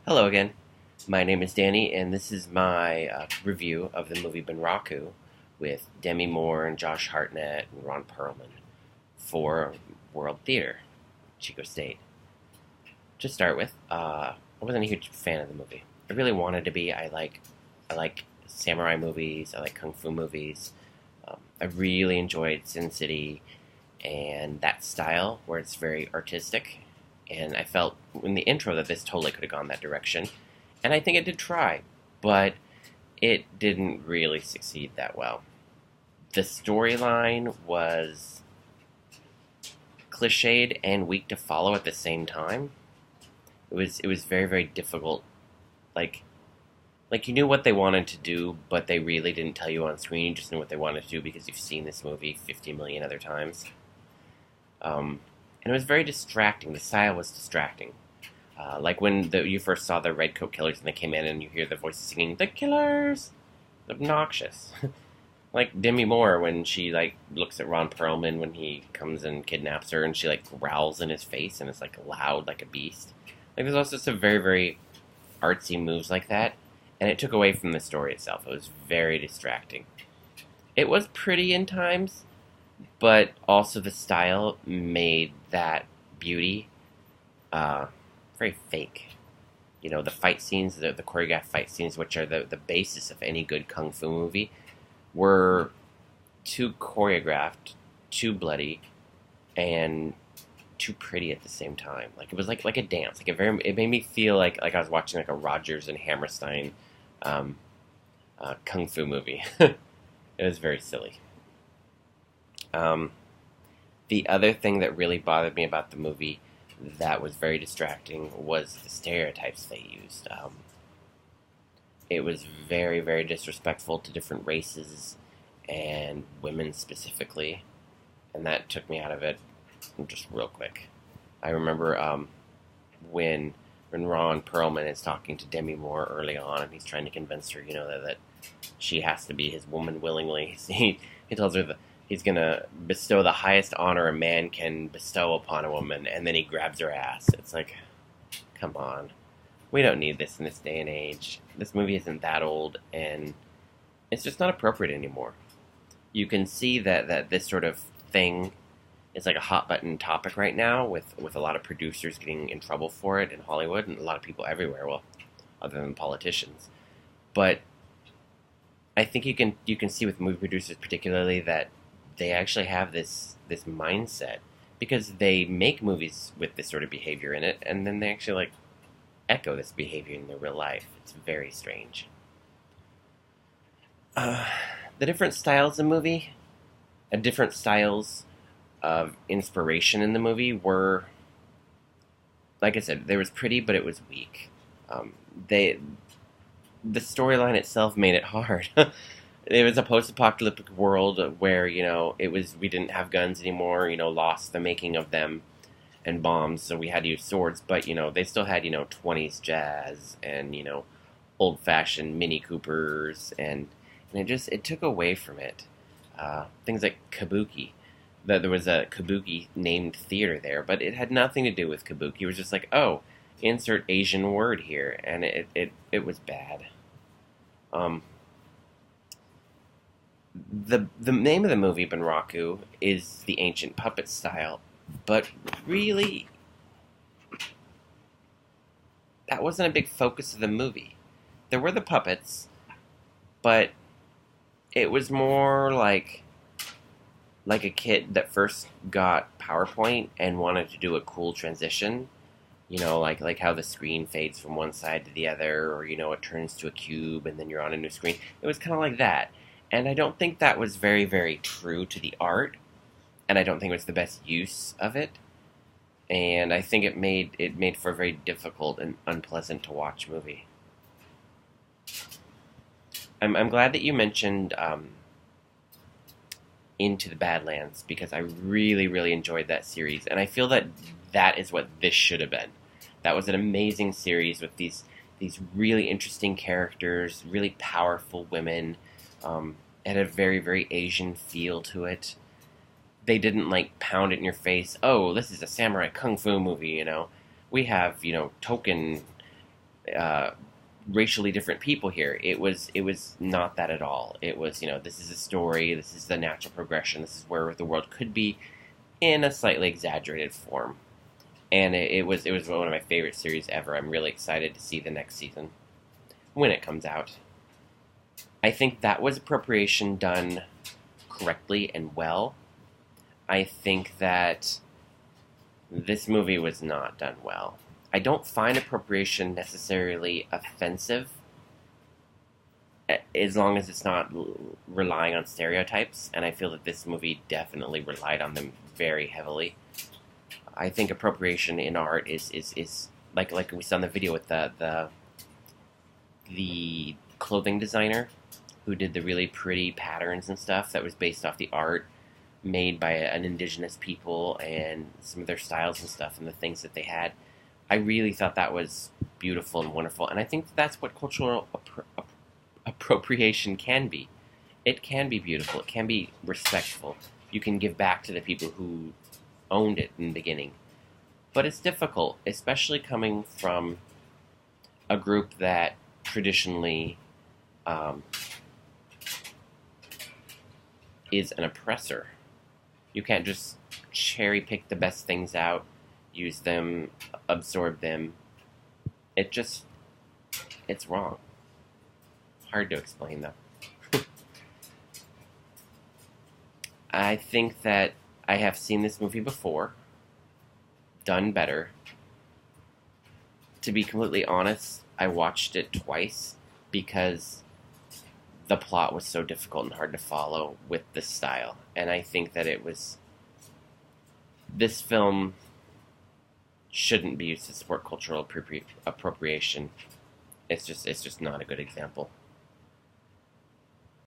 Hello again. My name is Danny, and this is my review of the movie Bunakru with Demi Moore and Josh Hartnett and Ron Perlman for World Theater, Chico State. To start with, I wasn't a huge fan of the movie. I really wanted to be. I like samurai movies. I like kung fu movies. I really enjoyed Sin City and that style where it's very artistic. And I felt in the intro that this totally could have gone that direction. And I think it did try, but it didn't really succeed that well. The storyline was cliched and weak to follow at the same time. It was very, very difficult. Like like you knew what they wanted to do, but they really didn't tell you on screen. You just knew what they wanted to do because you've seen this movie 50 million other times. And it was very distracting. The style was distracting. Like when you first saw the Redcoat Killers and they came in and you hear the voices singing, "The Killers!" Obnoxious. Like Demi Moore when she looks at Ron Perlman when he comes and kidnaps her and she growls in his face and it's loud like a beast. There's also some very, very artsy moves like that. And it took away from the story itself. It was very distracting. It was pretty in times, but also the style made that beauty very fake. The fight scenes, the choreographed fight scenes, which are the basis of any good kung fu movie, were too choreographed, too bloody, and too pretty at the same time. It was like a dance. It made me feel like I was watching a Rogers and Hammerstein kung fu movie. It was very silly. The other thing that really bothered me about the movie that was very distracting was the stereotypes they used. It was very, very disrespectful to different races and women specifically, and that took me out of it just real quick. I remember when Ron Perlman is talking to Demi Moore early on, and he's trying to convince her, that she has to be his woman willingly. He tells her that he's going to bestow the highest honor a man can bestow upon a woman, and then he grabs her ass. It's come on. We don't need this in this day and age. This movie isn't that old, and it's just not appropriate anymore. You can see that this sort of thing is like a hot-button topic right now with a lot of producers getting in trouble for it in Hollywood, and a lot of people everywhere, well, other than politicians. But I think you can see with movie producers particularly that they actually have this mindset because they make movies with this sort of behavior in it, and then they actually echo this behavior in their real life. It's very strange. The different styles of movie, different styles of inspiration in the movie were, like I said, there was pretty, but it was weak. The storyline itself made it hard. It was a post-apocalyptic world where, we didn't have guns anymore, lost the making of them and bombs, so we had to use swords, but, they still had, 20s jazz and, old-fashioned Mini Coopers, and it took away from it. Things like kabuki. There was a kabuki-named theater there, but it had nothing to do with kabuki. It was just insert Asian word here, and it was bad. The name of the movie, Bunraku, is the ancient puppet style, but really, that wasn't a big focus of the movie. There were the puppets, but it was more like a kid that first got PowerPoint and wanted to do a cool transition. Like how the screen fades from one side to the other, or, it turns to a cube and then you're on a new screen. It was kind of like that. And I don't think that was very, very true to the art, and I don't think it was the best use of it. And I think it made for a very difficult and unpleasant to watch movie. I'm glad that you mentioned Into the Badlands, because I really, really enjoyed that series, and I feel that is what this should have been. That was an amazing series with these really interesting characters, really powerful women. It had a very, very Asian feel to it. They didn't pound it in your face. Oh, this is a samurai kung fu movie. We have token uh, racially different people here. It was not that at all. It was, this is a story. This is the natural progression. This is where the world could be in a slightly exaggerated form. And it was one of my favorite series ever. I'm really excited to see the next season when it comes out. I think that was appropriation done correctly and well. I think that this movie was not done well. I don't find appropriation necessarily offensive as long as it's not relying on stereotypes, and I feel that this movie definitely relied on them very heavily. I think appropriation in art is like we saw in the video with the clothing designer who did the really pretty patterns and stuff that was based off the art made by an indigenous people and some of their styles and stuff and the things that they had. I really thought that was beautiful and wonderful, and I think that's what cultural appropriation can be. It can be beautiful. It can be respectful. You can give back to the people who owned it in the beginning. But it's difficult, especially coming from a group that traditionally is an oppressor. You can't just cherry pick the best things out, use them, absorb them. It's wrong. Hard to explain, though. I think that I have seen this movie before, done better. To be completely honest, I watched it twice because the plot was so difficult and hard to follow with the style. And I think that this film shouldn't be used to support cultural appropriation. It's just not a good example.